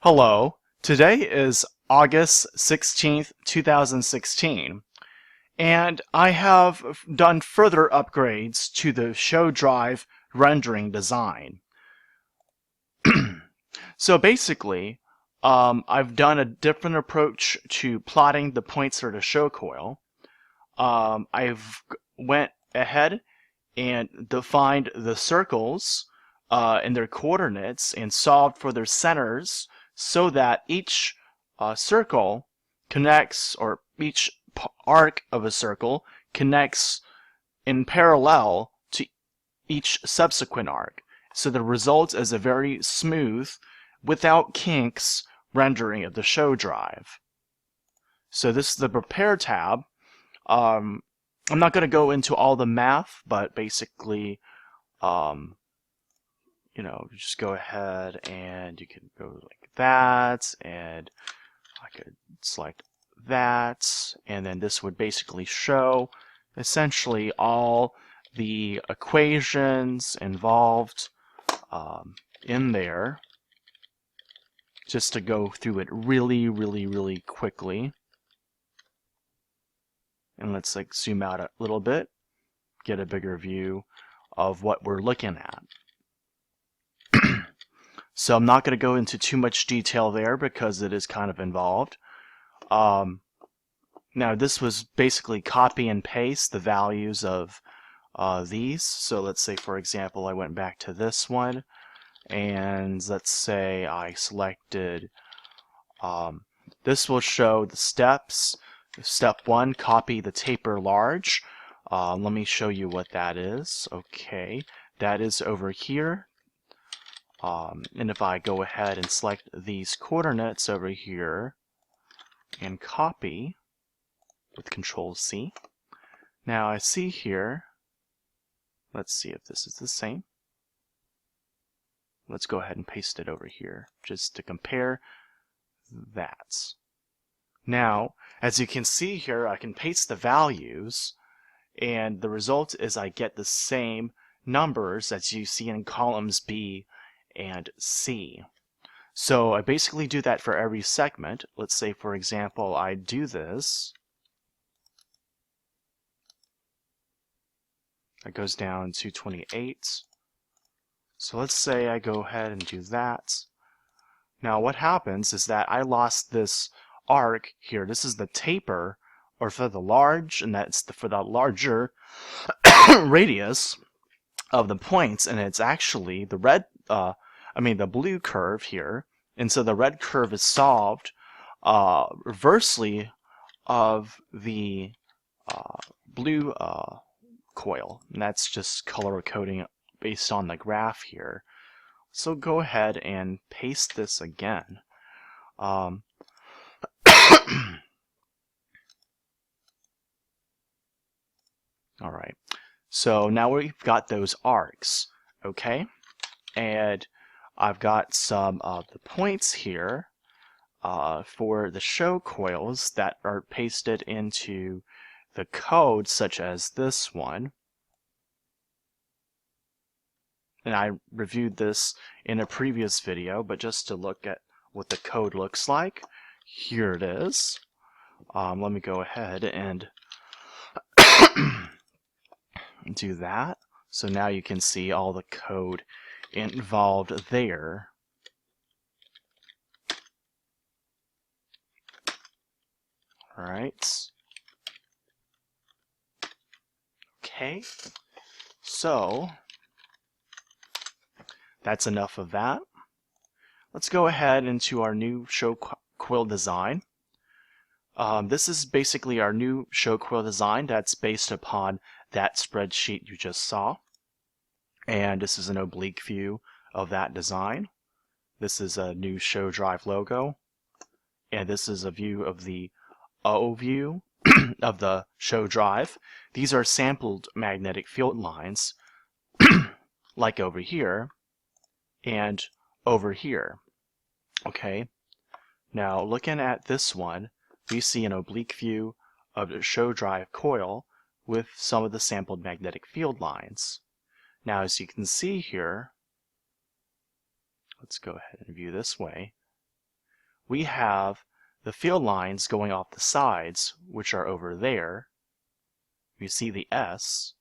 Hello, today is August 16th, 2016, and I have done further upgrades to the S.H.O drive rendering design. So basically, I've done a different approach to plotting the points for the S.H.O coil. I've went ahead and defined the circles and their coordinates and solved for their centers so that each circle connects, or each arc of a circle connects in parallel to each subsequent arc. So the result is a very smooth, without kinks, rendering of the S.H.O drive. So this is the Prepare tab. I'm not going to go into all the math, but basically, just go ahead and you can go like that, and I could select that, and then this would basically show essentially all the equations involved in there, just to go through it really quickly. And let's zoom out a little bit, get a bigger view of what we're looking at. So I'm not going to go into too much detail there because it is kind of involved. Now this was basically copy and paste the values of these. So let's say, for example, I went back to this one, and let's say I selected, this will show the steps. Step 1, copy the taper large. Let me show you what that is. Okay, that is over here. And if I go ahead and select these coordinates over here and copy with Control-C, now I see here, let's see if this is the same. Let's go ahead and paste it over here just to compare that. Now, as you can see here, I can paste the values, and the result is I get the same numbers as you see in columns B and C. So I basically do that for every segment. Let's say, for example, I do this. It goes down to 28. So let's say I go ahead and do that. Now what happens is that I lost this arc here. This is the taper, or for the large, and that's for the larger radius of the points, and it's actually the red, the blue curve here. And so the red curve is solved reversely of the blue coil, and that's just color coding based on the graph here. So go ahead and paste this again. Alright, so now we've got those arcs, okay? And I've got some of the points here for the S.H.O coils that are pasted into the code, such as this one. And I reviewed this in a previous video, but just to look at what the code looks like, here it is. Let me go ahead and do that. So now you can see all the code involved there. Alright. Okay. So that's enough of that. Let's go ahead into our new S.H.O quill design. This is basically our new S.H.O quill design that's based upon that spreadsheet you just saw. And this is an oblique view of that design. This is a new S.H.O drive logo. And this is a view of the O view of the S.H.O drive. These are sampled magnetic field lines, like over here and over here. Okay, now looking at this one, we see an oblique view of the S.H.O drive coil with some of the sampled magnetic field lines. Now, as you can see here, let's go ahead and view this way. we have the field lines going off the sides, which are over there. You see the S,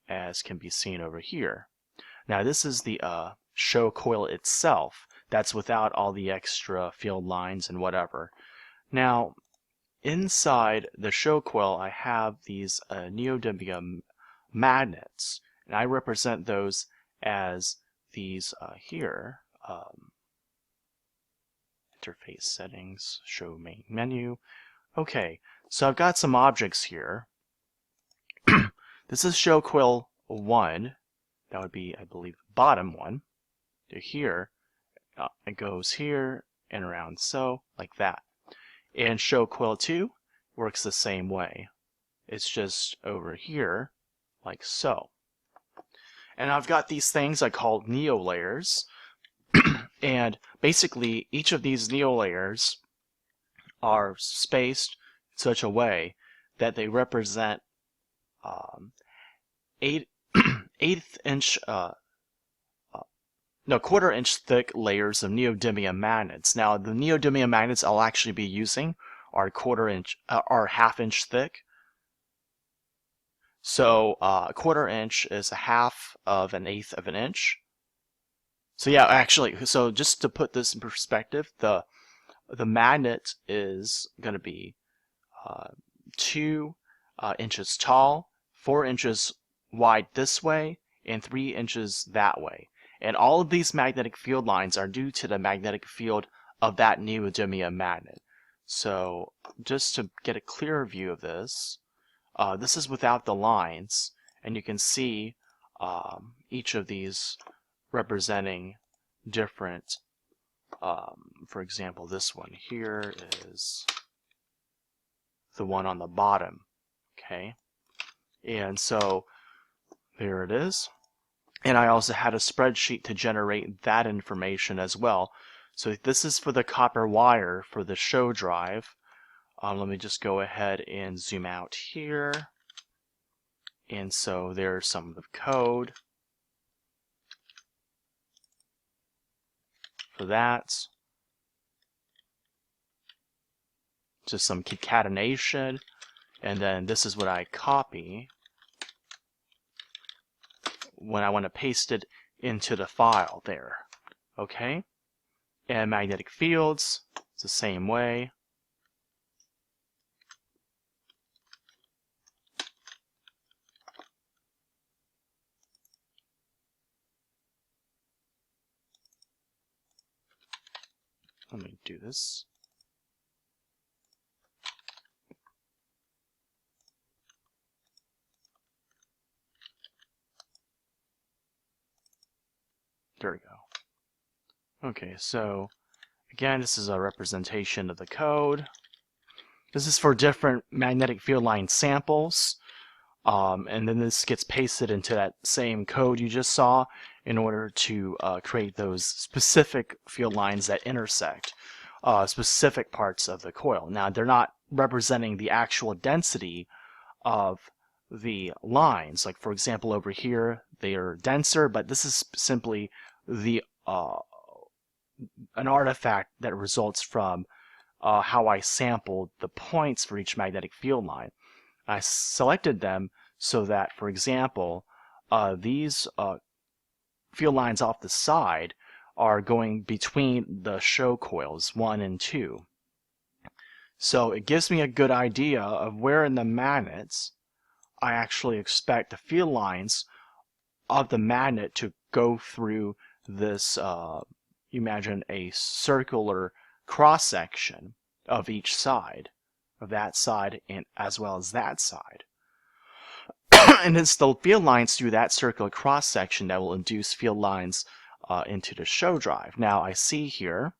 as can be seen over here. Now this is the S.H.O coil itself. That's without all the extra field lines and whatever. Now, inside the S.H.O coil, I have these neodymium magnets, and I represent those as these here. Interface settings, show main menu. Okay, so I've got some objects here. This is S.H.O coil 1. That would be, I believe, the bottom one. To here, it goes here and around so, like that. And S.H.O coil 2 works the same way. It's just over here, like so. And I've got these things I call neo layers. And basically, each of these neo layers are spaced in such a way that they represent quarter-inch thick layers of neodymium magnets. Now, the neodymium magnets I'll actually be using are half-inch thick. So a quarter-inch is a half of an eighth of an inch. So yeah, actually, so just to put this in perspective, the magnet is going to be 2 inches tall, 4 inches wide this way, and 3 inches that way. And all of these magnetic field lines are due to the magnetic field of that neodymium magnet. So just to get a clearer view of this, this is without the lines, and you can see each of these representing different, for example, this one here is the one on the bottom, okay? And so there it is. And I also had a spreadsheet to generate that information as well. So this is for the copper wire for the S.H.O drive. Let me just go ahead and zoom out here. And so there's some of the code for that. Just some concatenation. And then this is what I copy when I want to paste it into the file there. Okay? And magnetic fields, it's the same way. Let me do this. There we go. Okay, so again, this is a representation of the code. This is for different magnetic field line samples. And then this gets pasted into that same code you just saw in order to create those specific field lines that intersect specific parts of the coil. Now, they're not representing the actual density of the lines. Like, for example, over here, they are denser, but this is simply the an artifact that results from how I sampled the points for each magnetic field line. I selected them so that, for example, these field lines off the side are going between the S.H.O coils 1 and 2. So it gives me a good idea of where in the magnets I actually expect the field lines of the magnet to go through this, imagine a circular cross-section of each side, of that side and as well as that side. And it's the field lines through that circular cross-section that will induce field lines into the S.H.O drive. Now I see here,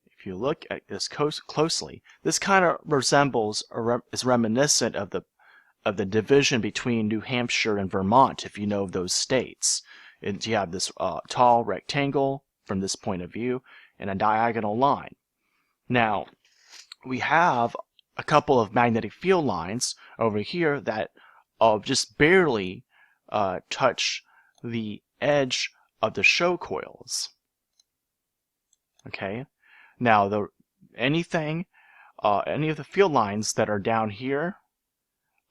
if you look at this closely, this kind of resembles or is reminiscent of the division between New Hampshire and Vermont, if you know of those states. You have this tall rectangle from this point of view and a diagonal line. Now, we have a couple of magnetic field lines over here that just barely touch the edge of the S.H.O coils. Okay, Now, any of the field lines that are down here,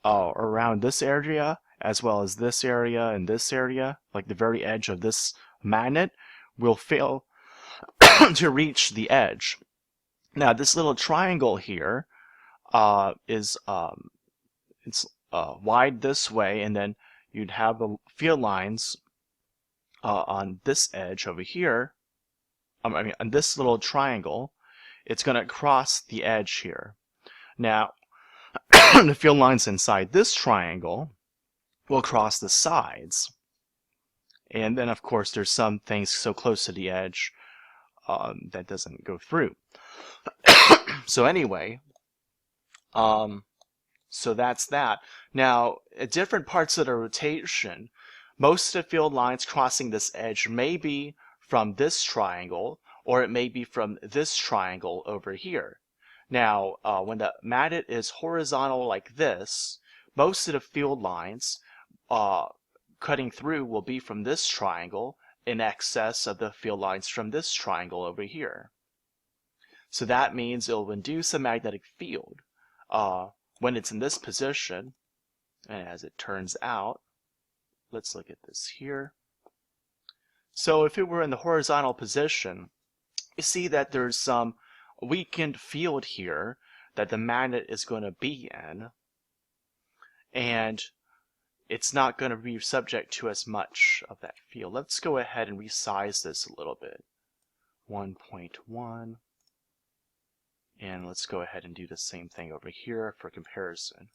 around this area, as well as this area and this area, like the very edge of this magnet, will fail to reach the edge. Now, this little triangle here is it's wide this way, and then you'd have the field lines on this edge over here. I mean, on this little triangle, it's going to cross the edge here. Now, the field lines inside this triangle will cross the sides. And then, of course, there's some things so close to the edge that doesn't go through. So anyway, so that's that. Now, at different parts of the rotation, most of the field lines crossing this edge may be from this triangle, or it may be from this triangle over here. Now, when the magnet is horizontal like this, most of the field lines cutting through will be from this triangle in excess of the field lines from this triangle over here. So that means it will induce a magnetic field when it's in this position. And as it turns out, let's look at this here. So if it were in the horizontal position, you see that there's some weakened field here that the magnet is going to be in, and it's not going to be subject to as much of that field. Let's go ahead and resize this a little bit. 1.1. And let's go ahead and do the same thing over here for comparison.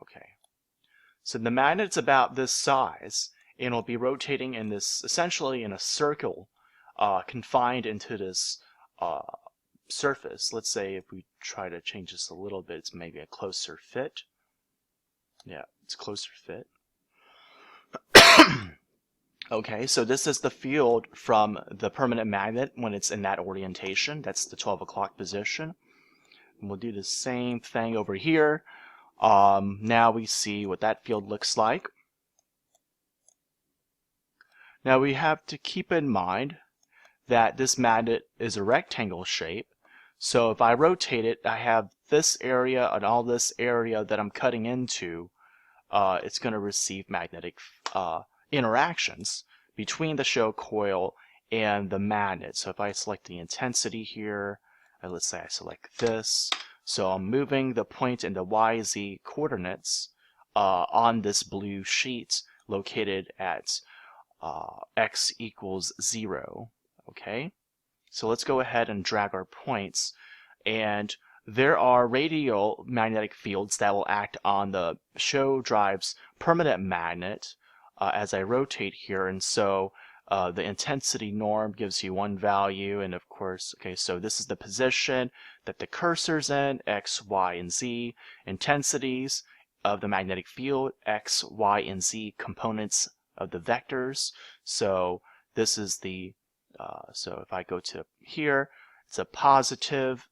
Okay. So the magnet's about this size, and it'll be rotating in this, essentially in a circle, confined into this surface. Let's say if we try to change this a little bit, it's maybe a closer fit. Yeah, it's closer fit. Okay, so this is the field from the permanent magnet when it's in that orientation. That's the 12 o'clock position. And we'll do the same thing over here. Now we see what that field looks like. Now we have to keep in mind that this magnet is a rectangle shape. So if I rotate it, I have this area and all this area that I'm cutting into. It's going to receive magnetic interactions between the S.H.O coil and the magnet. So if I select the intensity here, let's say I select this, so I'm moving the point in the YZ coordinates on this blue sheet located at x equals 0. Okay, so let's go ahead and drag our points, and there are radial magnetic fields that will act on the S.H.O drive's permanent magnet as I rotate here, and so the intensity norm gives you one value, and of course, okay, so this is the position that the cursor's in, x, y, and z, intensities of the magnetic field, x, y, and z components of the vectors. So this is the, so if I go to here, it's a positive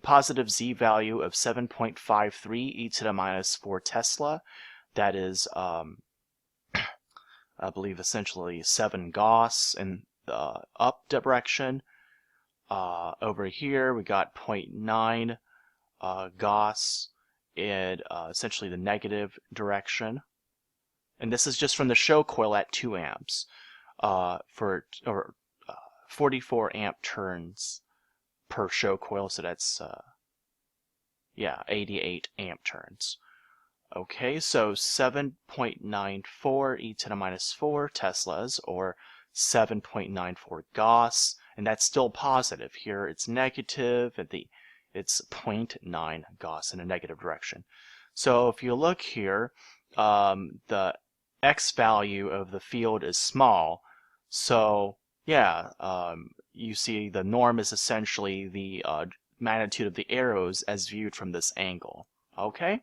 positive z value of 7.53 e to the minus 4 Tesla. That is, I believe, essentially 7 Gauss in the up direction. Over here, we got 0.9 Gauss in essentially the negative direction. And this is just from the S.H.O coil at 2 amps for 44 amp turns per S.H.O coil, so that's 88 amp turns. Okay, so 7.94 e to the minus 4 Teslas, or 7.94 Gauss, and that's still positive. Here it's negative, and it's 0.9 Gauss in a negative direction. So if you look here, the X value of the field is small, so yeah, you see the norm is essentially the magnitude of the arrows as viewed from this angle. Okay?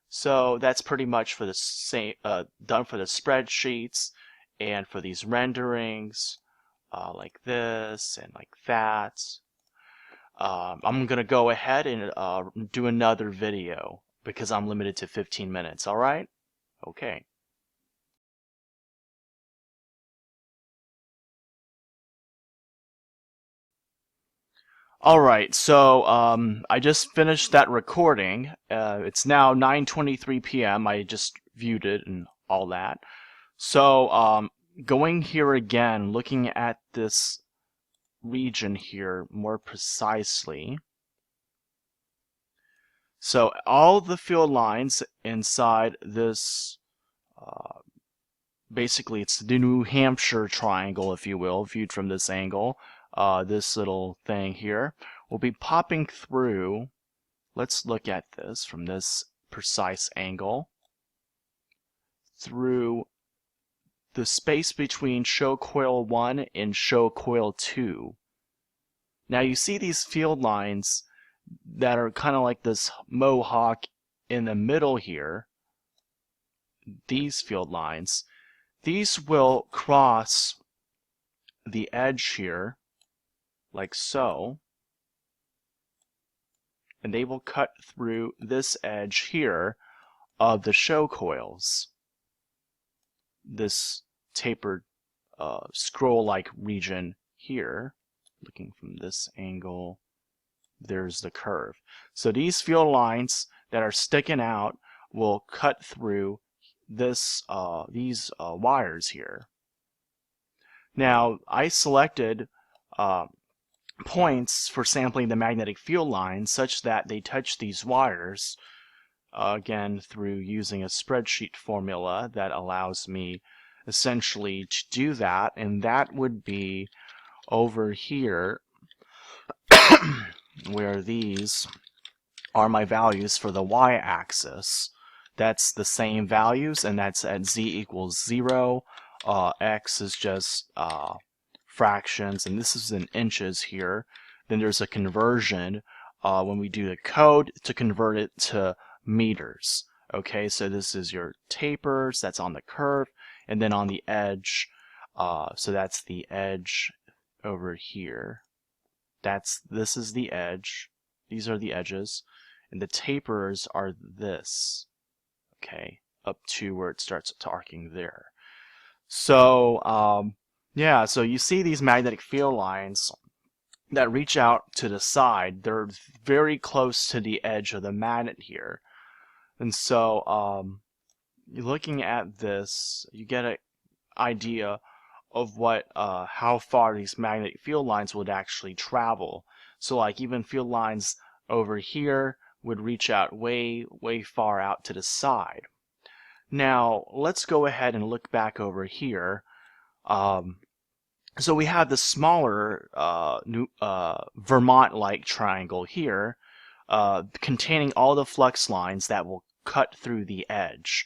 So that's pretty much for the same done for the spreadsheets and for these renderings like this and like that. I'm gonna go ahead and do another video because I'm limited to 15 minutes. All right? Okay. Alright, so I just finished that recording. It's now 9:23 p.m. I just viewed it and all that. So going here again, looking at this region here more precisely. So all the field lines inside this, basically it's the New Hampshire triangle, if you will, viewed from this angle. This little thing here will be popping through. Let's look at this from this precise angle through the space between S.H.O coil 1 and S.H.O coil 2. Now you see these field lines that are kind of like this mohawk in the middle here. These field lines, these will cross the edge here like so, and they will cut through this edge here of the S.H.O coils, this tapered scroll-like region here. Looking from this angle, there's the curve. So these field lines that are sticking out will cut through this these wires here. Now I selected points for sampling the magnetic field lines such that they touch these wires, again through using a spreadsheet formula that allows me essentially to do that, and that would be over here where these are my values for the y-axis. That's the same values, and that's at z equals 0. X is just fractions, and this is in inches here. Then there's a conversion when we do the code to convert it to meters. Okay, so this is your tapers, that's on the curve, and then on the edge, so that's the edge over here. This is the edge. These are the edges, and the tapers are this. Okay, up to where it starts to arcing there. So yeah, so you see these magnetic field lines that reach out to the side. They're very close to the edge of the magnet here, and so looking at this, you get an idea of what how far these magnetic field lines would actually travel. So like even field lines over here would reach out way far out to the side. Now let's go ahead and look back over here. So we have the smaller Vermont-like triangle here, containing all the flux lines that will cut through the edge.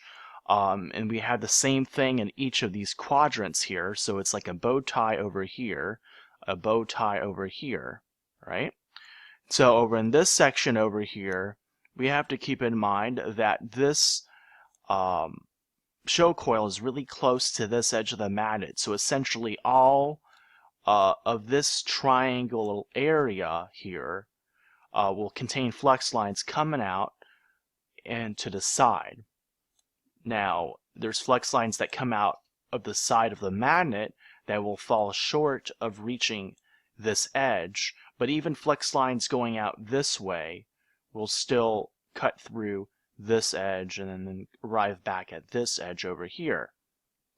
And we have the same thing in each of these quadrants here, so it's like a bow tie over here, a bow tie over here, right? So over in this section over here, we have to keep in mind that this S.H.O coil is really close to this edge of the magnet, so essentially all of this triangle area here will contain flux lines coming out and to the side. Now, there's flux lines that come out of the side of the magnet that will fall short of reaching this edge, but even flux lines going out this way will still cut through this edge and then arrive back at this edge over here,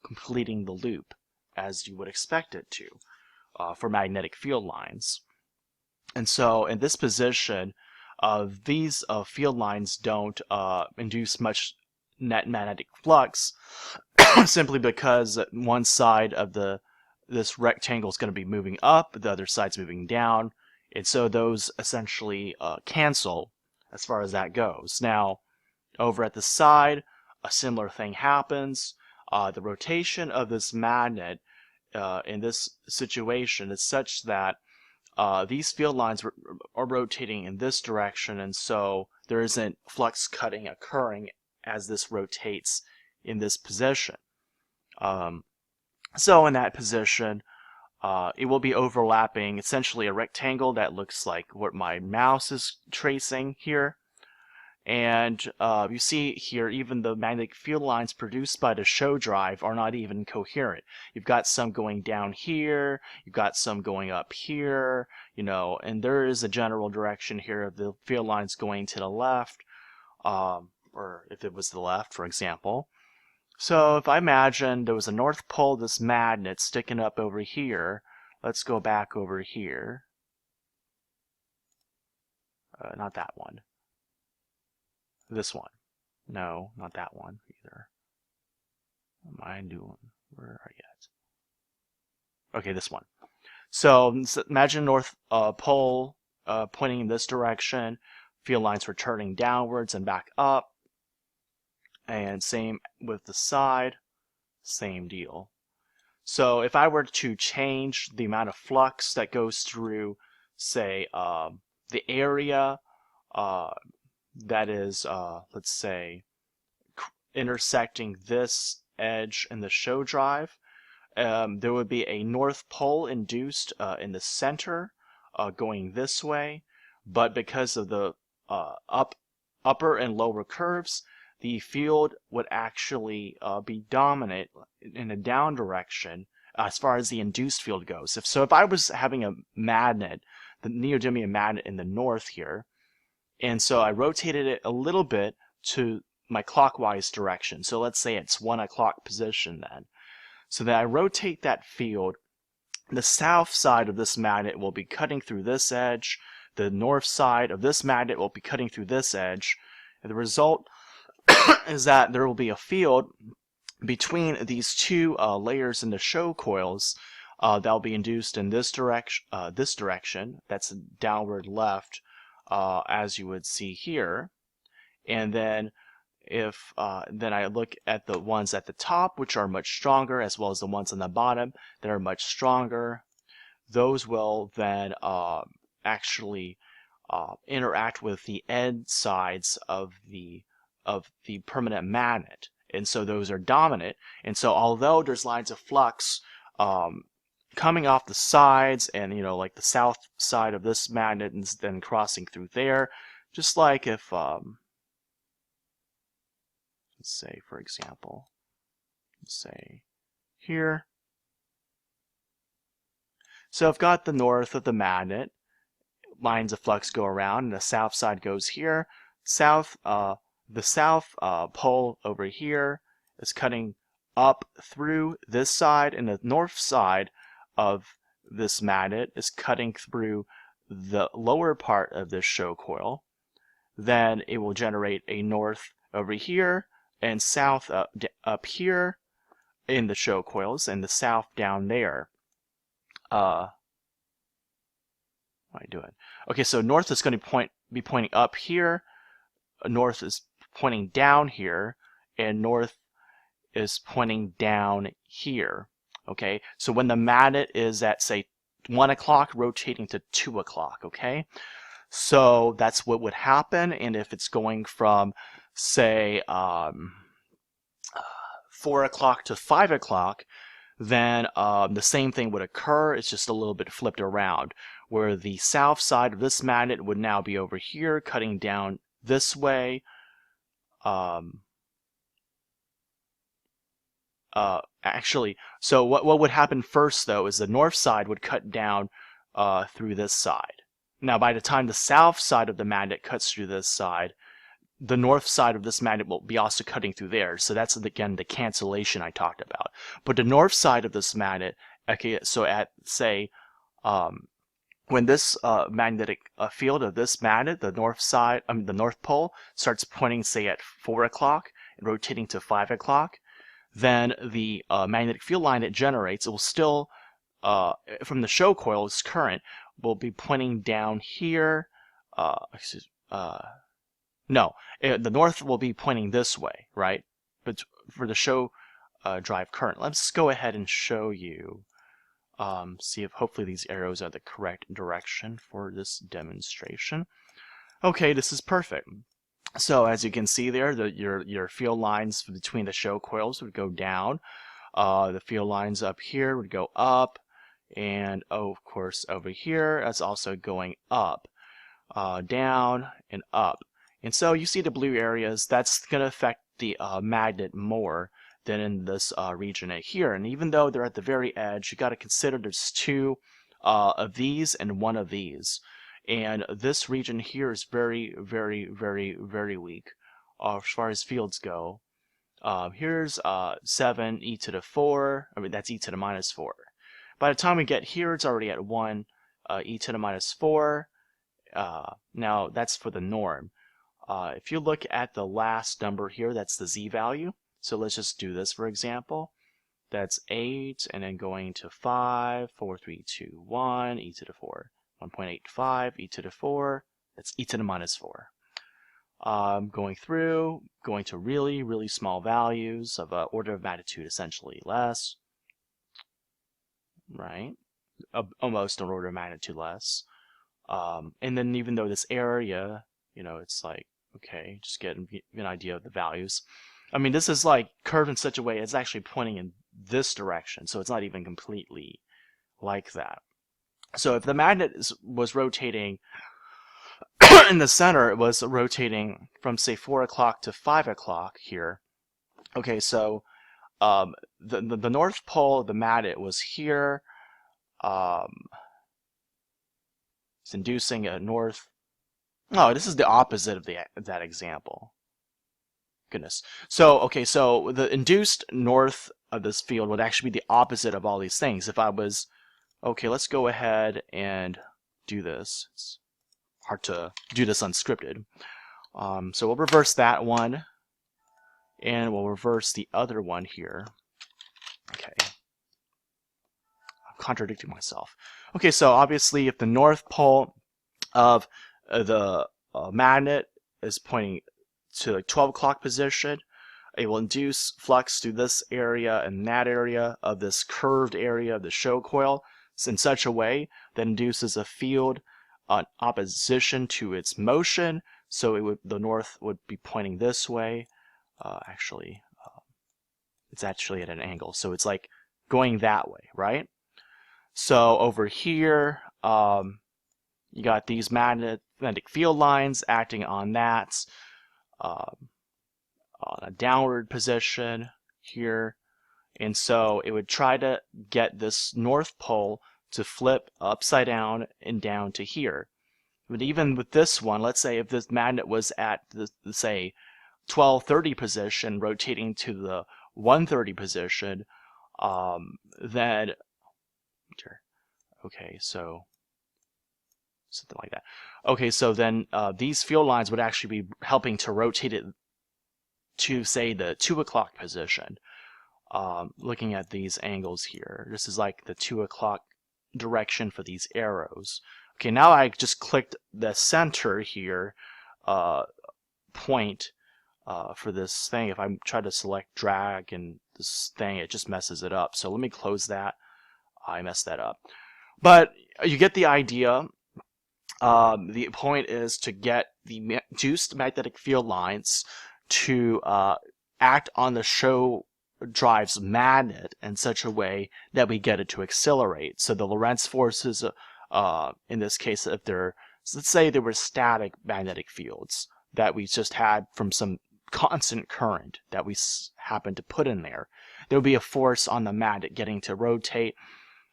completing the loop as you would expect it to for magnetic field lines. And so in this position, these field lines don't induce much net magnetic flux simply because one side of this rectangle is going to be moving up, the other side's moving down, and so those essentially cancel as far as that goes. Now over at the side, a similar thing happens. The rotation of this magnet in this situation is such that these field lines are rotating in this direction, and so there isn't flux cutting occurring as this rotates in this position. So in that position, it will be overlapping essentially a rectangle that looks like what my mouse is tracing here. And you see here, even the magnetic field lines produced by the S.H.O drive are not even coherent. You've got some going down here, you've got some going up here, you know, and there is a general direction here of the field lines going to the left, or if it was the left, for example. So if I imagine there was a north pole of this magnet sticking up over here, let's go back over here. Not that one. This one. No, not that one either. What am I doing? Where are you at? Okay, this one. So imagine north pole pointing in this direction, field lines returning downwards and back up, and same with the side, same deal. So if I were to change the amount of flux that goes through, say, the area that is, let's say, intersecting this edge in the S.H.O drive, there would be a north pole induced in the center going this way, but because of the upper and lower curves, the field would actually be dominant in a down direction as far as the induced field goes. If I was having a magnet, the neodymium magnet in the north here, and so I rotated it a little bit to my clockwise direction. So let's say it's 1 o'clock position then. So then I rotate that field. The south side of this magnet will be cutting through this edge. The north side of this magnet will be cutting through this edge. And the result is that there will be a field between these two layers in the S.H.O coils that will be induced in this direction. That's downward left, as you would see here. And then if then I look at the ones at the top, which are much stronger, as well as the ones on the bottom that are much stronger, those will then actually interact with the end sides of the permanent magnet, and so those are dominant. And so although there's lines of flux coming off the sides, and you know, like the south side of this magnet and then crossing through there, just like if let's say, for example, say here. So I've got the north of the magnet, lines of flux go around, and the south side goes here. The south pole over here is cutting up through this side, and the north side of this magnet is cutting through the lower part of this S.H.O coil. Then it will generate a north over here and south up here in the S.H.O coils, and the south down there. What am I doing? Okay, so north is going to be pointing up here. North is pointing down here, and north is pointing down here. Okay, so when the magnet is at, say, 1 o'clock, rotating to 2 o'clock. Okay, so that's what would happen. And if it's going from, say, 4 o'clock to 5 o'clock, then the same thing would occur. It's just a little bit flipped around, where the south side of this magnet would now be over here, cutting down this way. Actually, so what would happen first, though, is the north side would cut down through this side. Now, by the time the south side of the magnet cuts through this side, the north side of this magnet will be also cutting through there. So that's, again, the cancellation I talked about. But the north side of this magnet, okay, so at, say, when this magnetic field of this magnet, the north side, the north pole, starts pointing, say, at 4 o'clock and rotating to 5 o'clock, then the magnetic field line it generates, it will still, from the S.H.O coil's current, will be pointing down here. No, the north will be pointing this way, right? But for the S.H.O drive current, let's go ahead and show you. See if hopefully these arrows are the correct direction for this demonstration. Okay, this is perfect. So as you can see there, your field lines between the S.H.O coils would go down. The field lines up here would go up, and of course over here that's also going up, down, and up. And so you see the blue areas, that's going to affect the magnet more than in this region here. And even though they're at the very edge, you got to consider there's two of these and one of these. And this region here is very, very, very, very weak as far as fields go. Here's 7 e to the 4, I mean that's e to the minus 4. By the time we get here, it's already at 1 e to the minus 4. Now that's for the norm. If you look at the last number here, that's the z value. So let's just do this for example. That's 8, and then going to 5, 4, 3, 2, 1, e to the 4. 1.85, e to the 4, that's e to the minus 4. Going through, going to really, really small values of order of magnitude essentially less, right? Almost an order of magnitude less. And then even though this area, you know, it's like, okay, just get an idea of the values. I mean, this is like curved in such a way it's actually pointing in this direction, so it's not even completely like that. So if the magnet was rotating in the center, it was rotating from say 4 o'clock to 5 o'clock here. Okay, so the north pole of the magnet was here. It's inducing a north. Oh, this is the opposite of that example. Goodness. So, okay, so the induced north of this field would actually be the opposite of all these things. If I was, okay, let's go ahead and do this. It's hard to do this unscripted. So we'll reverse that one, and we'll reverse the other one here. Okay. I'm contradicting myself. Okay, so obviously if the north pole of the magnet is pointing to the 12 o'clock position, it will induce flux through this area and that area of this curved area of the S.H.O coil in such a way that induces a field in opposition to its motion. So the north would be pointing this way. It's actually at an angle, so it's like going that way, right? So over here, you got these magnetic field lines acting on that. On a downward position here, and so it would try to get this north pole to flip upside down and down to here. But even with this one, let's say if this magnet was at the say 1230 position rotating to the 130 position, then okay, so something like that. Okay, so then these field lines would actually be helping to rotate it to say the 2 o'clock position. Looking at these angles here, this is like the 2 o'clock direction for these arrows. Okay, now I just clicked the center here point for this thing. If I try to select drag and this thing, it just messes it up. So let me close that. I messed that up. But you get the idea. The point is to get the induced magnetic field lines to act on the S.H.O drive's magnet in such a way that we get it to accelerate. So the Lorentz forces, in this case, if they're, let's say there were static magnetic fields that we just had from some constant current that we happened to put in there, there would be a force on the magnet getting to rotate.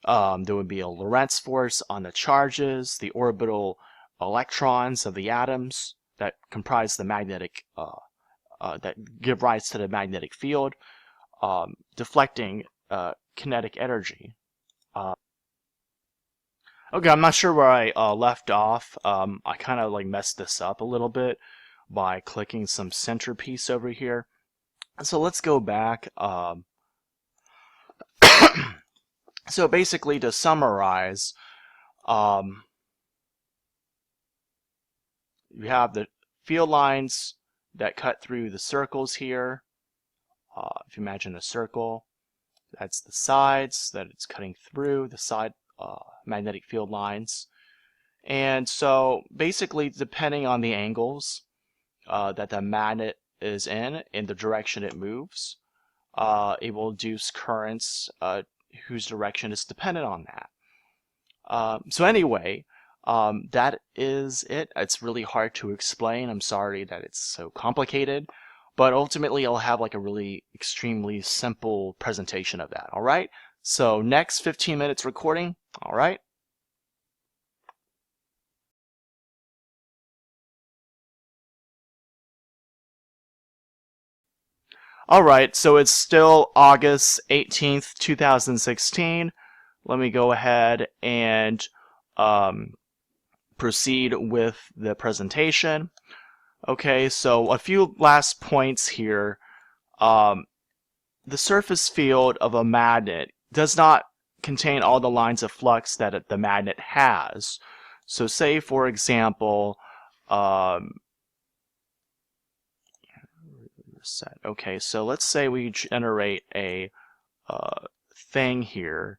There would be a Lorentz force on the charges, the orbital electrons of the atoms that comprise the magnetic that give rise to the magnetic field, deflecting kinetic energy. Okay, I'm not sure where I left off. I kind of like messed this up a little bit by clicking some centerpiece over here. So let's go back. So basically, to summarize, you have the field lines that cut through the circles here. If you imagine a circle, that's the sides that it's cutting through, the side magnetic field lines. And so basically, depending on the angles that the magnet is in the direction it moves, it will induce currents whose direction is dependent on that. So anyway, that is it. It's really hard to explain. I'm sorry that it's so complicated, but ultimately I'll have like a really extremely simple presentation of that. All right. So next 15 minutes recording. All right. All right. So it's still August 18th, 2016. Let me go ahead and proceed with the presentation. Okay, so a few last points here. The surface field of a magnet does not contain all the lines of flux that the magnet has. So say, for example, okay, so let's say we generate a thing here.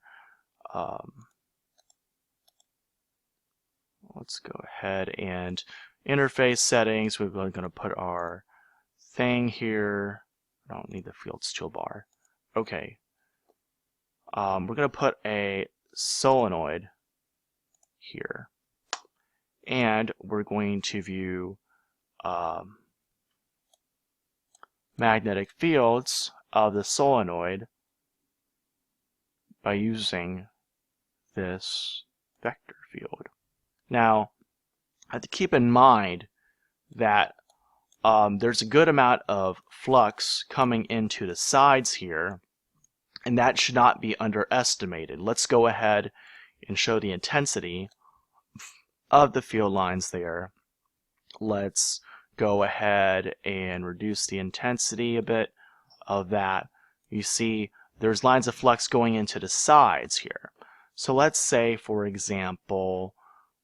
Let's go ahead and interface settings. We're going to put our thing here. I don't need the fields toolbar. Okay. We're going to put a solenoid here. And we're going to view magnetic fields of the solenoid by using this vector field. Now, I have to keep in mind that there's a good amount of flux coming into the sides here, and that should not be underestimated. Let's go ahead and show the intensity of the field lines there. Let's go ahead and reduce the intensity a bit of that. You see there's lines of flux going into the sides here. So let's say, for example,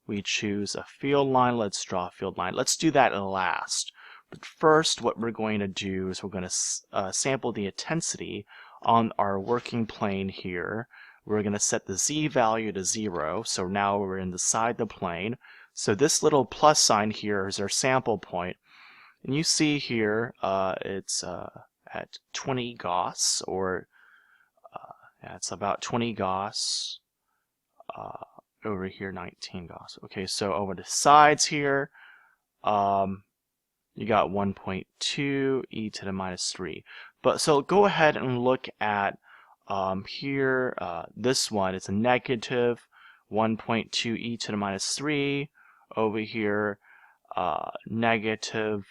we choose a field line. Let's draw a field line. Let's do that last. But first, what we're going to do is we're going to sample the intensity on our working plane here. We're going to set the z value to 0. So now we're inside the plane. So this little plus sign here is our sample point. And you see here it's at 20 Gauss, or yeah, it's about 20 Gauss. Over here 19 Gauss. Okay, so over the sides here, you got 1.2 e to the minus 3. But so go ahead and look at here. This one is a negative 1.2 e to the minus 3. Over here, negative.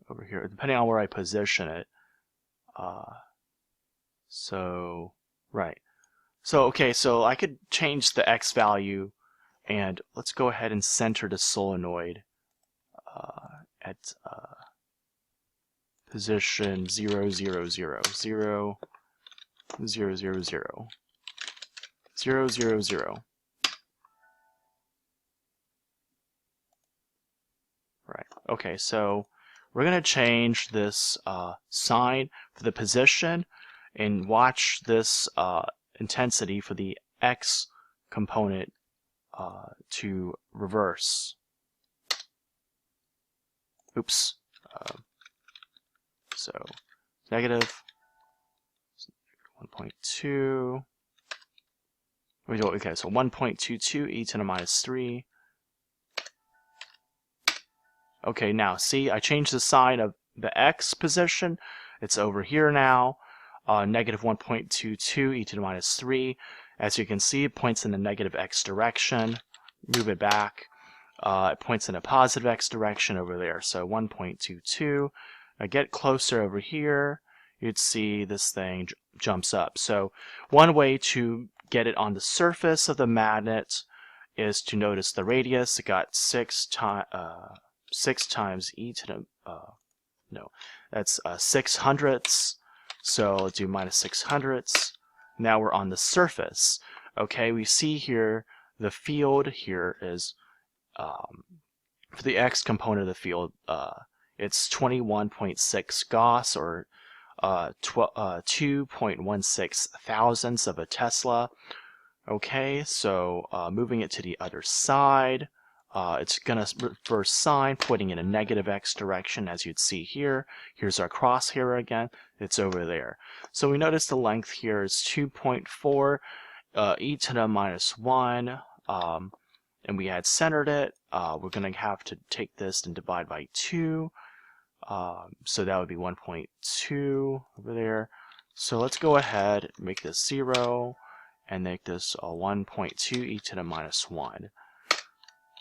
Over here, depending on where I position it. So right. So okay, so I could change the x value, and let's go ahead and center the solenoid at position 0, 0, 0, 0, 0, 0, 0, 0, 0, 0. Right. Okay, so we're going to change this sign for the position, and watch this intensity for the x component to reverse. Oops. So negative 1.2. Okay, so 1.22 e to the minus 3. Okay, now see, I changed the sign of the x position. It's over here now. Negative 1.22 e to the minus 3. As you can see, it points in the negative x direction. Move it back. It points in a positive x direction over there. So 1.22. Now get closer over here. You'd see this thing jumps up. So one way to get it on the surface of the magnet is to notice the radius. It got 6 times e to the no, that's 6 hundredths. So let's do minus 6 hundredths. Now we're on the surface. Okay, we see here the field here is for the x component of the field, it's 21.6 Gauss, or 2.16 thousandths of a Tesla. Okay, so moving it to the other side, it's going to reverse sign, pointing in a negative x direction, as you'd see here. Here's our crosshair again. It's over there. So we notice the length here is 2.4 e to the minus 1 and we had centered it, we're going to have to take this and divide by 2. So that would be 1.2 over there. So let's go ahead and make this 0 and make this 1.2 e to the minus 1.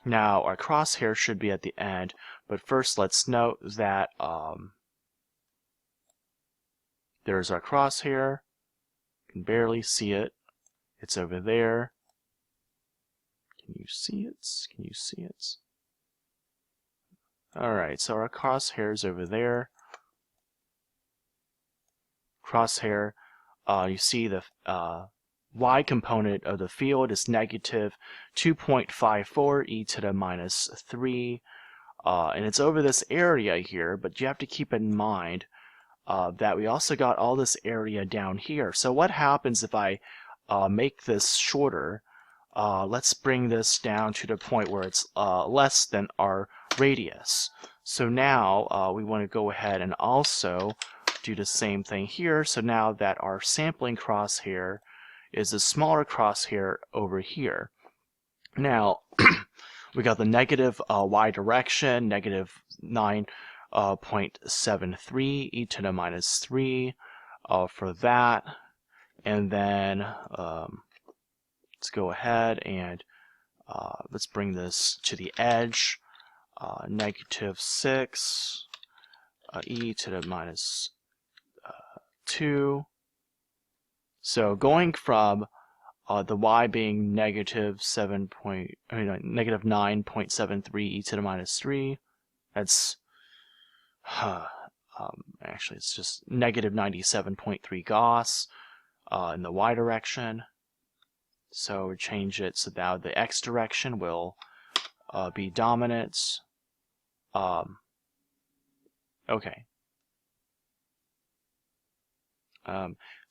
Now our crosshair should be at the end, but first let's note that there's our crosshair. You can barely see it. It's over there. Can you see it? Can you see it? Alright, so our crosshair is over there. Crosshair, you see the y component of the field is negative 2.54 e to the minus 3. And it's over this area here, but you have to keep in mind that we also got all this area down here. So what happens if I make this shorter? Let's bring this down to the point where it's less than our radius. So now we want to go ahead and also do the same thing here. So now that our sampling crosshair is a smaller crosshair over here. Now we got the negative y direction, negative 9.73 e to the minus 3 for that. And then let's go ahead and let's bring this to the edge. Negative 6 e to the minus 2. So going from the y being negative 9.73 e to the minus 3, that's actually it's just negative 97.3 Gauss in the y direction. So we change it so now the x direction will be dominant. Okay.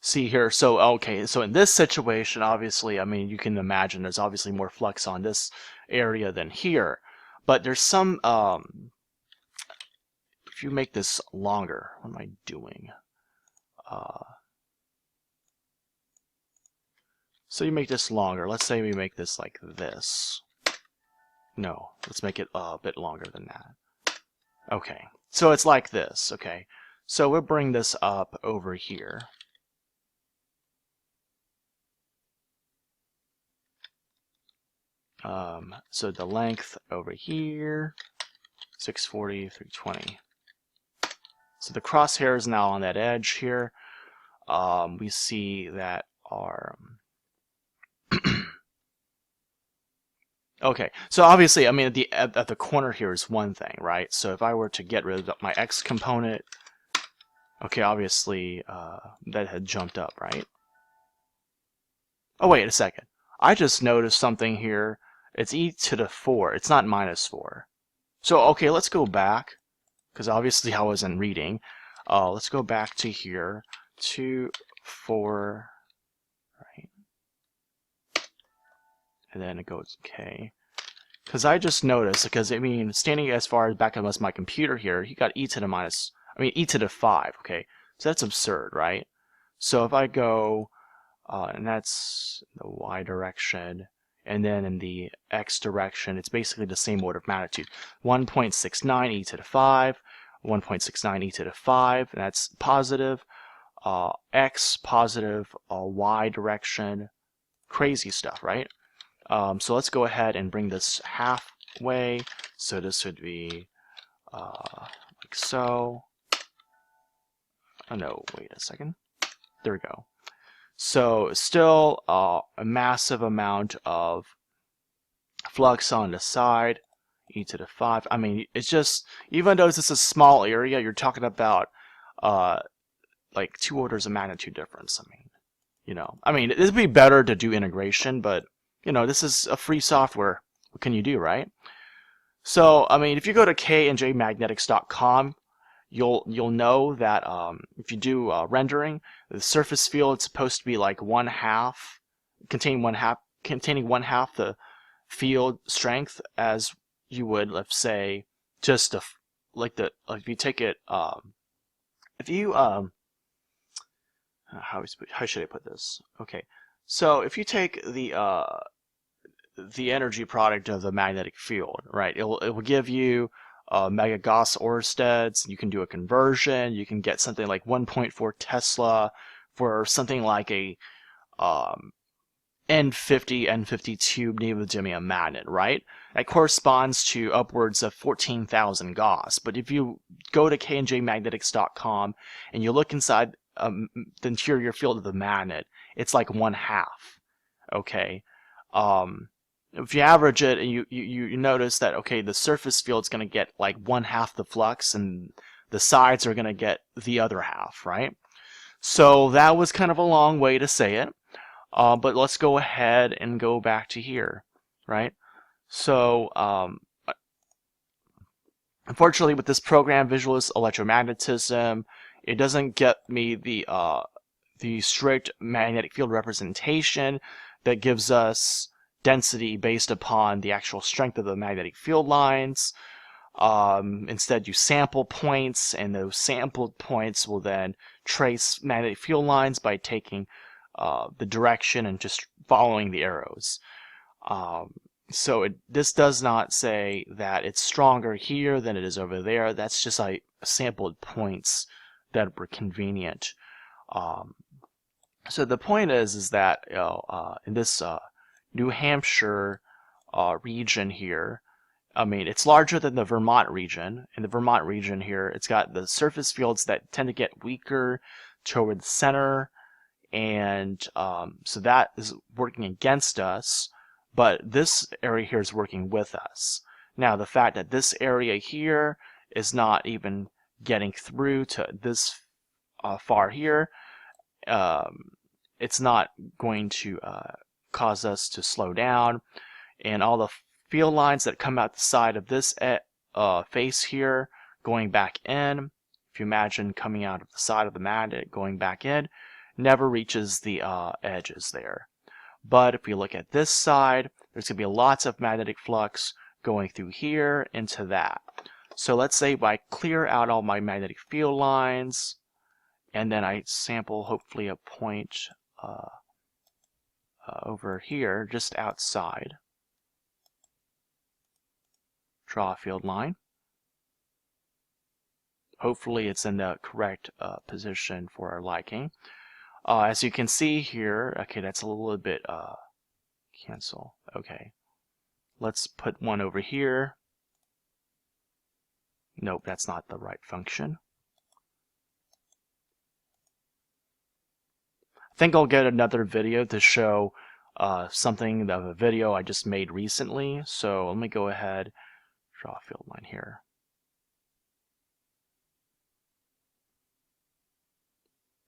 See here, so okay, so in this situation, obviously, I mean, you can imagine there's obviously more flux on this area than here, but there's some, if you make this longer, what am I doing? So you make this longer, let's say we make this like this. No, let's make it a bit longer than that. Okay, so it's like this, okay. So we'll bring this up over here. So the length over here, 640, 320. So the crosshair is now on that edge here. We see that our okay, so obviously, I mean, at the corner here is one thing, right? So if I were to get rid of my x component, okay, obviously that had jumped up, right? Oh, wait a second. I just noticed something here. It's e to the 4. It's not minus 4. So, okay, let's go back, because obviously I wasn't reading. Let's go back to here, 2, 4, right? And then it goes k. Because I just noticed, because I mean, standing as far as back as my computer here, he got e to the 5, okay? So that's absurd, right? So if I go, and that's the y direction, and then in the x direction, it's basically the same order of magnitude. 1.69 e to the 5, 1.69 e to the 5, and that's positive. X positive, y direction, crazy stuff, right? So let's go ahead and bring this halfway. So this would be like so. Oh no, wait a second. There we go. So still a massive amount of flux on the side, e to the 5. I mean, it's just, even though this is a small area, you're talking about like 2 orders of magnitude difference. I mean, you know, it would be better to do integration, but you know, this is a free software. What can you do, right? So, I mean, if you go to kandjmagnetics.com, you'll know that if you do rendering, the surface field is supposed to be like containing one half the field strength as you would, let's say, just if you take it, if you how should I put this? Okay, so if you take the the energy product of the magnetic field, right? It will give you mega Gauss Oersteds. You can do a conversion. You can get something like 1.4 Tesla for something like a N50, N52 neodymium magnet, right? That corresponds to upwards of 14,000 Gauss. But if you go to knjmagnetics.com and you look inside the interior field of the magnet, it's like 1/2. Okay. If you average it, and you notice that, okay, the surface field's going to get like 1/2 the flux, and the sides are going to get the other half, right? So that was kind of a long way to say it. But let's go ahead and go back to here, right? So, unfortunately, with this program, Visualist Electromagnetism, it doesn't get me the strict magnetic field representation that gives us density based upon the actual strength of the magnetic field lines. Instead, you sample points, and those sampled points will then trace magnetic field lines by taking the direction and just following the arrows. So this does not say that it's stronger here than it is over there. That's just like sampled points that were convenient. So the point is that in this New Hampshire region here, I mean, it's larger than the Vermont region. In the Vermont region here, it's got the surface fields that tend to get weaker toward the center, and so that is working against us, but this area here is working with us. Now, the fact that this area here is not even getting through to this far here, it's not going to cause us to slow down, and all the field lines that come out the side of this face here going back in, if you imagine coming out of the side of the magnet going back in, never reaches the edges there. But if we look at this side, there's going to be lots of magnetic flux going through here into that. So let's say if I clear out all my magnetic field lines, and then I sample hopefully a point over here just outside. Draw a field line. Hopefully it's in the correct position for our liking. As you can see here, okay, that's a little bit, cancel, okay. Let's put one over here. Nope, that's not the right function. I think I'll get another video to show something of a video I just made recently. So let me go ahead, draw a field line here.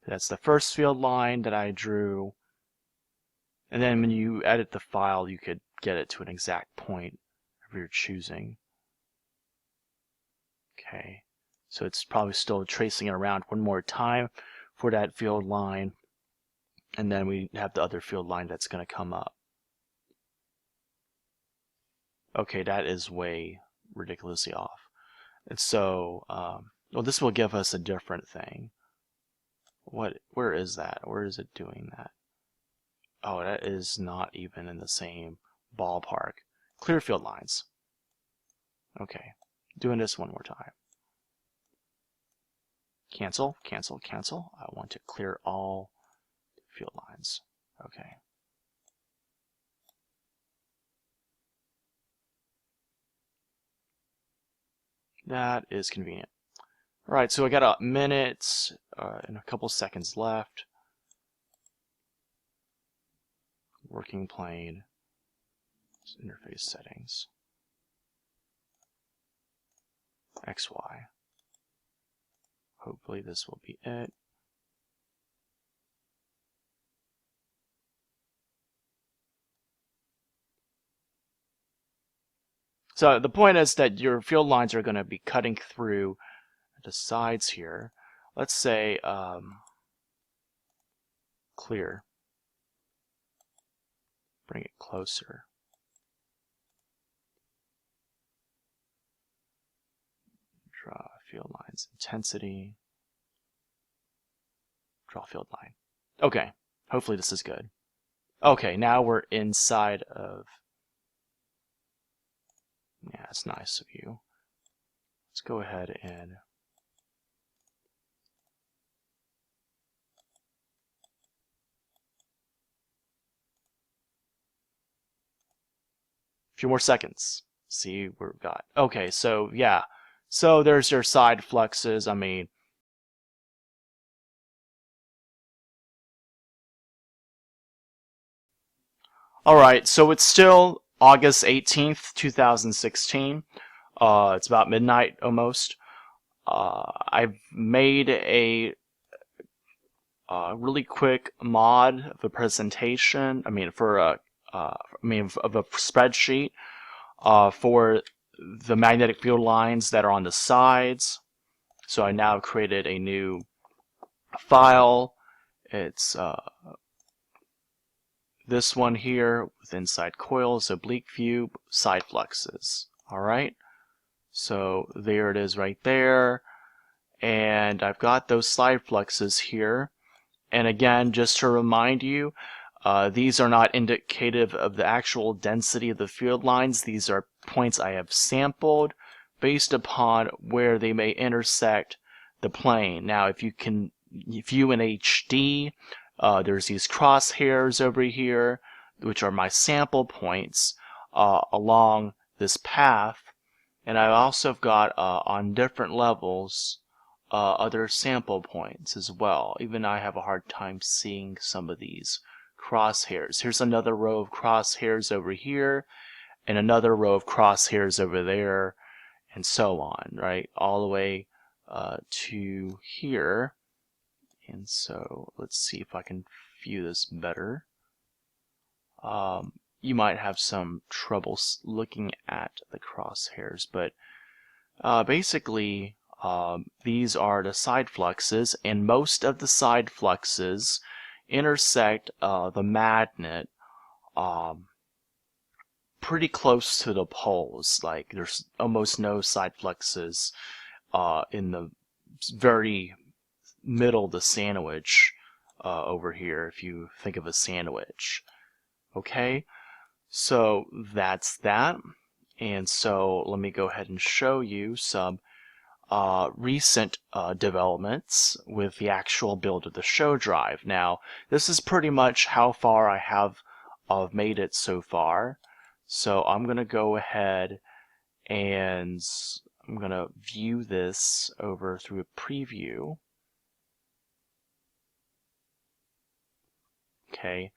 That's the first field line that I drew. And then when you edit the file, you could get it to an exact point of your choosing. Okay, so it's probably still tracing it around one more time for that field line. And then we have the other field line that's going to come up. Okay, that is way ridiculously off. And so, well, this will give us a different thing. Where is that? Where is it doing that? Oh, that is not even in the same ballpark. Clear field lines. Okay, doing this one more time. Cancel, cancel, cancel. I want to clear all field lines. Okay. That is convenient. All right, so I got a minute and a couple seconds left. Working plane, interface settings, XY. Hopefully this will be it. So the point is that your field lines are going to be cutting through the sides here. Let's say clear. Bring it closer. Draw field lines, intensity. Draw field line. Okay, hopefully this is good. Okay, now we're inside of Yeah, it's nice of you. Let's go ahead and a few more seconds. See what we've got. Okay, so yeah. So there's your side fluxes. I mean, alright, so it's still August 18th, 2016. It's about midnight almost. I've made a really quick mod of a presentation. I mean, for a, of a spreadsheet for the magnetic field lines that are on the sides. So I now created a new file. It's this one here with inside coils, oblique view, side fluxes. Alright, so there it is right there. And I've got those side fluxes here. And again, just to remind you, these are not indicative of the actual density of the field lines. These are points I have sampled based upon where they may intersect the plane. Now, if you can view in HD, there's these crosshairs over here, which are my sample points along this path. And I've also got on different levels other sample points as well. Even I have a hard time seeing some of these crosshairs. Here's another row of crosshairs over here, and another row of crosshairs over there, and so on, right? All the way to here. And so let's see if I can view this better. You might have some trouble looking at the crosshairs, but basically these are the side fluxes, and most of the side fluxes intersect the magnet pretty close to the poles. Like there's almost no side fluxes in the very middle of the sandwich over here, if you think of a sandwich. Okay, so that's that. And so let me go ahead and show you some recent developments with the actual build of the S.H.O drive. Now, this is pretty much how far I have made it so far. So I'm going to go ahead and I'm going to view this over through a preview. Okay,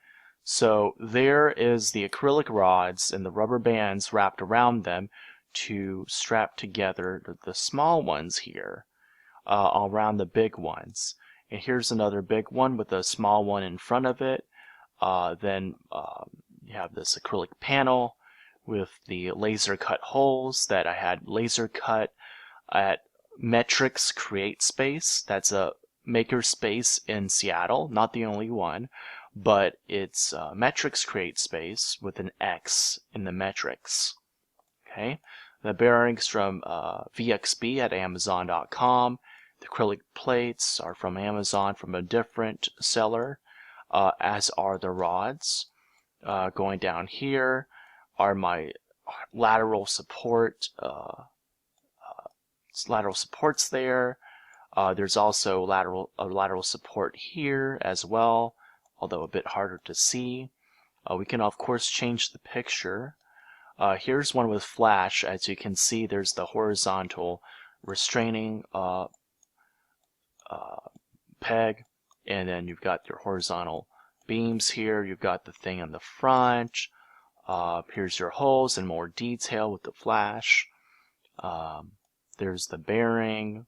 so there is the acrylic rods and the rubber bands wrapped around them to strap together the small ones here around the big ones. And here's another big one with a small one in front of it. Then you have this acrylic panel with the laser cut holes that I had laser cut at Metrics Create Space. That's a maker space in Seattle, not the only one, but it's Metrics Create Space with an X in the metrics. Okay, the bearings from VXB at Amazon.com. The acrylic plates are from Amazon from a different seller, as are the rods. Going down here are my lateral support lateral supports there. There's also lateral support here as well, although a bit harder to see. We can of course change the picture. Here's one with flash. As you can see, there's the horizontal restraining peg, and then you've got your horizontal beams here. You've got the thing in the front. Here's your holes in more detail with the flash. There's the bearing,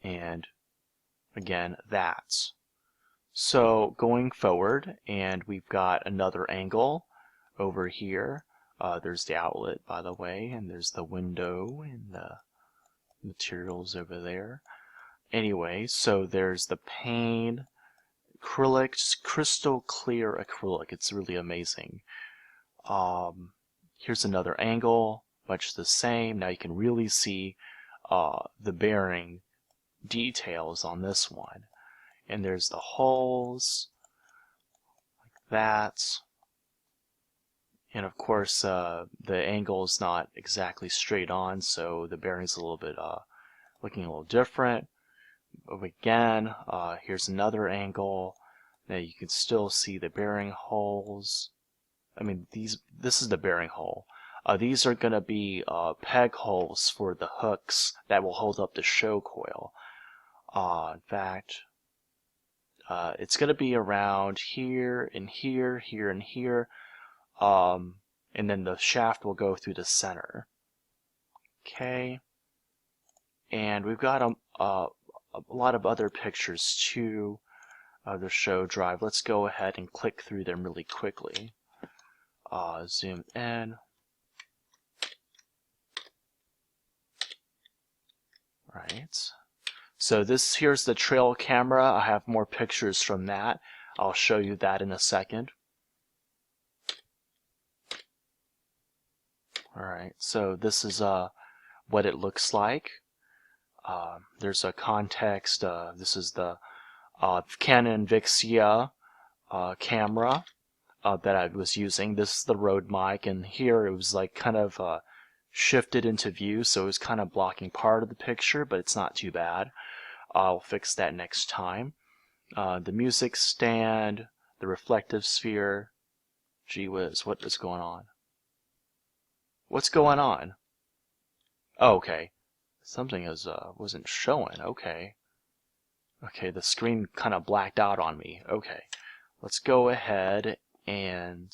and again, that. So going forward, and we've got another angle over here. There's the outlet, by the way, and there's the window and the materials over there. Anyway, so there's the pane, acrylic, just crystal clear acrylic. It's really amazing. Here's another angle, much the same. Now you can really see the bearing details on this one. And there's the holes, like that. And of course, the angle is not exactly straight on, so the bearing's a little bit looking a little different. But again, here's another angle. Now you can still see the bearing holes. I mean, this is the bearing hole. These are going to be peg holes for the hooks that will hold up the S.H.O coil. In fact, it's going to be around here and here, here and here, and then the shaft will go through the center. Okay, and we've got a lot of other pictures too of the S.H.O drive. Let's go ahead and click through them really quickly. Zoom in. Right. So here's the trail camera. I have more pictures from that. I'll show you that in a second. Alright, so this is what it looks like. There's a context. This is the Canon Vixia camera that I was using. This is the Rode mic, and here it was like kind of shifted into view, so it was kind of blocking part of the picture, but it's not too bad. I'll fix that next time. The music stand, the reflective sphere. Gee whiz, what is going on? What's going on? Oh, okay. Something wasn't showing. Okay. Okay, the screen kind of blacked out on me. Okay. Let's go ahead and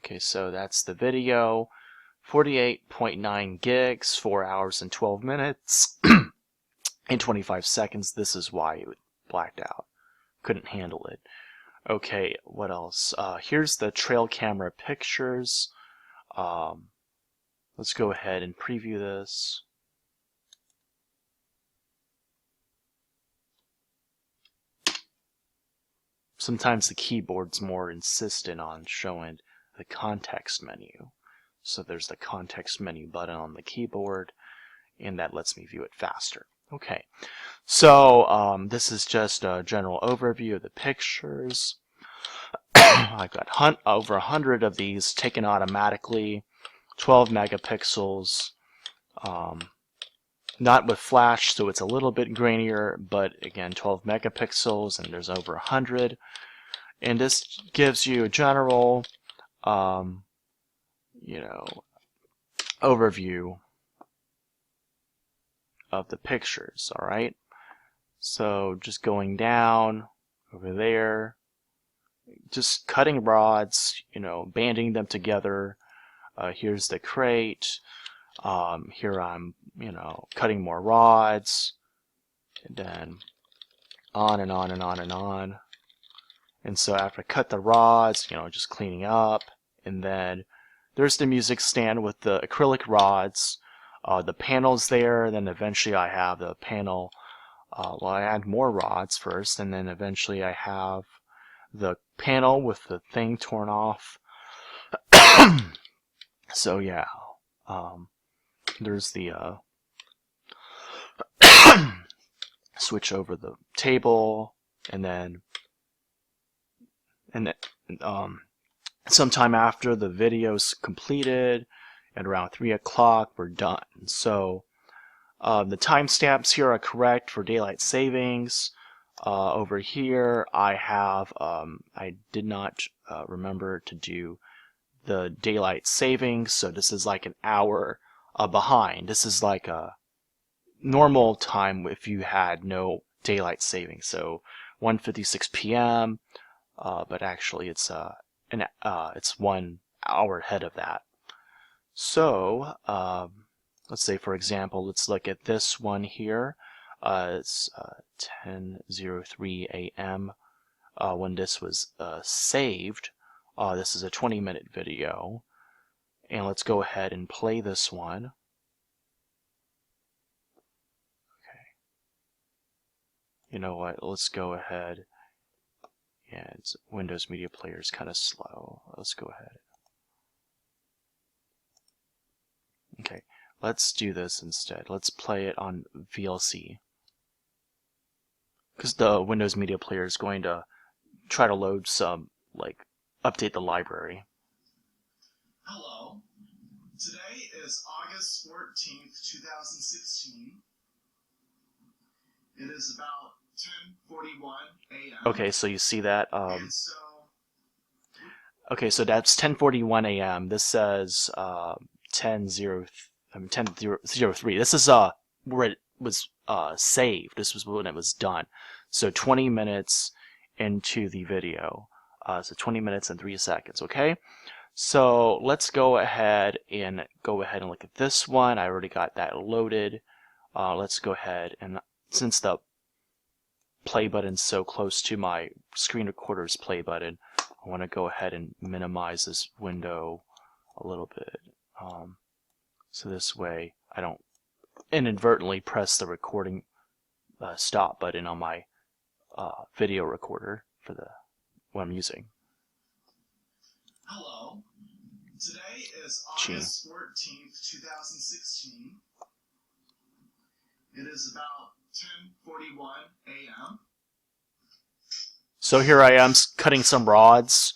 okay, so that's the video. 48.9 gigs, 4 hours and 12 minutes, and 25 seconds. This is why it blacked out. Couldn't handle it. Okay, what else? Here's the trail camera pictures. Let's go ahead and preview this. Sometimes the keyboard's more insistent on showing the context menu. So there's the context menu button on the keyboard, and that lets me view it faster. Okay, so this is just a general overview of the pictures. I've got over 100 of these taken automatically, 12 megapixels, not with flash, so it's a little bit grainier, but again, 12 megapixels, and there's over 100. And this gives you a general overview of the pictures. All right, so just going down over there, just cutting rods, banding them together. Here's the crate. Here I'm cutting more rods, and then on and on and on and on. And so after I cut the rods, just cleaning up, and then there's the music stand with the acrylic rods, the panels there, then eventually I have the panel, well, I add more rods first, and then eventually I have the panel with the thing torn off. So yeah, there's the switch over the table, and then sometime after the video's completed, at around 3 o'clock, we're done. So the timestamps here are correct for daylight savings. Over here, I have I did not remember to do the daylight savings, so this is like an hour behind. This is like a normal time if you had no daylight savings. So 1:56 p.m. But actually it's 1 hour ahead of that. So let's say, for example, let's look at this one here. It's 10:03 a.m. When this was saved. This is a 20-minute video, and let's go ahead and play this one. Okay. You know what? Let's go ahead. Yeah, Windows Media Player is kind of slow. Let's go ahead. Okay, let's do this instead. Let's play it on VLC, because the Windows Media Player is going to try to load some, like, update the library. Hello. Today is August 14th, 2016. It is about 10:41 a.m. Okay, so you see that. Okay, so that's 10:41 a.m. This says 10:03. This is where it was saved. This was when it was done. So 20 minutes into the video. So 20 minutes and 3 seconds. Okay. So let's go ahead and look at this one. I already got that loaded. Let's go ahead and, since the play button's so close to my screen recorder's play button, I want to go ahead and minimize this window a little bit. So this way I don't inadvertently press the recording stop button on my video recorder for the what I'm using. Hello. Today is August 14th, 2016. It is about 10:41 a.m. So here I am cutting some rods.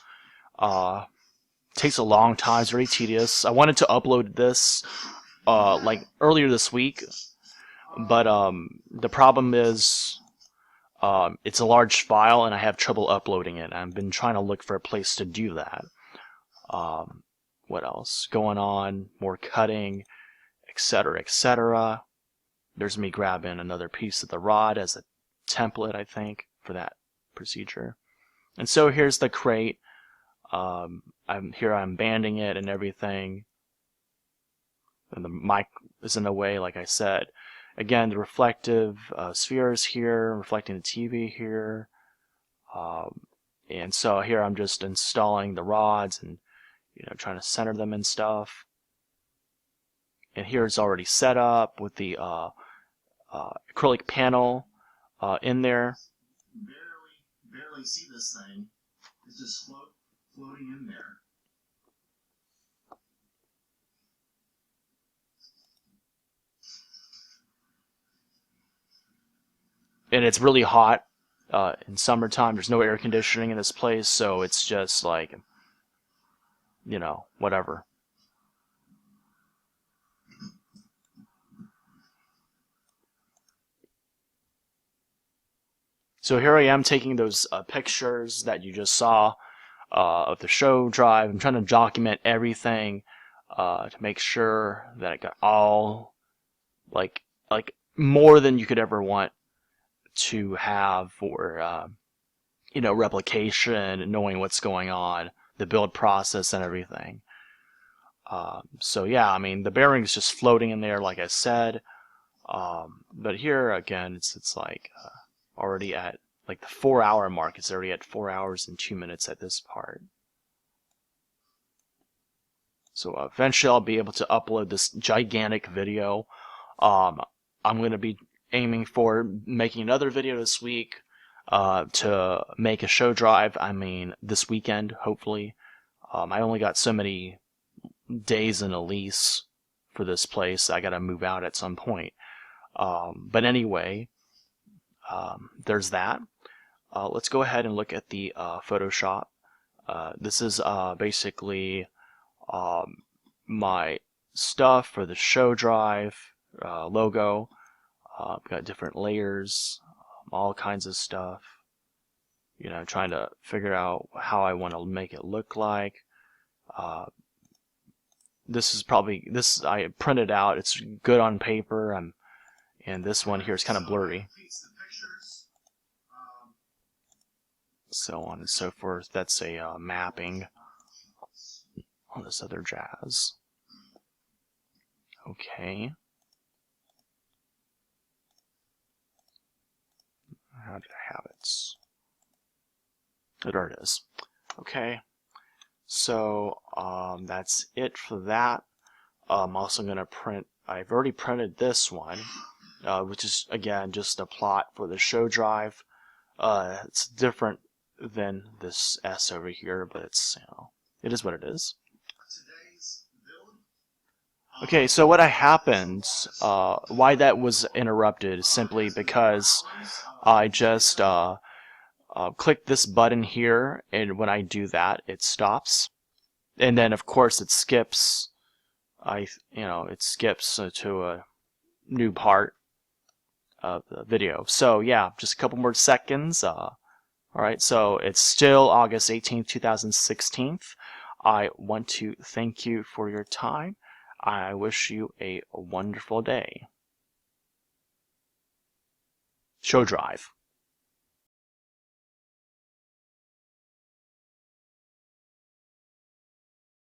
Takes a long time, it's very tedious. I wanted to upload this like earlier this week, but the problem is it's a large file and I have trouble uploading it. I've been trying to look for a place to do that. What else going on? More cutting, etc., etc. There's me grabbing another piece of the rod as a template, I think, for that procedure. And so here's the crate. I'm banding it and everything. And the mic is in the way, like I said. Again, the reflective sphere is here, reflecting the TV here. And so here I'm just installing the rods and trying to center them and stuff. And here it's already set up with the acrylic panel in there. Barely see this thing. It's just floating in there. And it's really hot in summertime. There's no air conditioning in this place, so it's just like, whatever. So here I am taking those pictures that you just saw of the show drive. I'm trying to document everything to make sure that I got all like more than you could ever want to have for replication and knowing what's going on, the build process and everything. So yeah, I mean the bearing's just floating in there, like I said. But here again, it's like already at like the 4-hour mark. It's already at 4 hours and 2 minutes at this part. So eventually I'll be able to upload this gigantic video. I'm going to be aiming for making another video this week to make a show drive. I mean this weekend, hopefully. I only got so many days in a lease for this place. I got to move out at some point. But anyway, there's that. Let's go ahead and look at the Photoshop. This is basically my stuff for the show drive logo. I've got different layers, all kinds of stuff. Trying to figure out how I want to make it look like. This is probably I printed out. It's good on paper. And this one here is kind of blurry. So on and so forth. That's a mapping. All this other jazz. Okay. How did I have it? There it is. Okay. So that's it for that. I'm also going to print. I've already printed this one, which is again just a plot for the show drive. It's different than this S over here, but it's it is what it is. Okay, so what happened, why that was interrupted is simply because I just click this button here, and when I do that, it stops. And then of course it skips. It skips to a new part of the video. So yeah, just a couple more seconds. All right, so it's still August 18th, 2016. I want to thank you for your time. I wish you a wonderful day. Show Drive.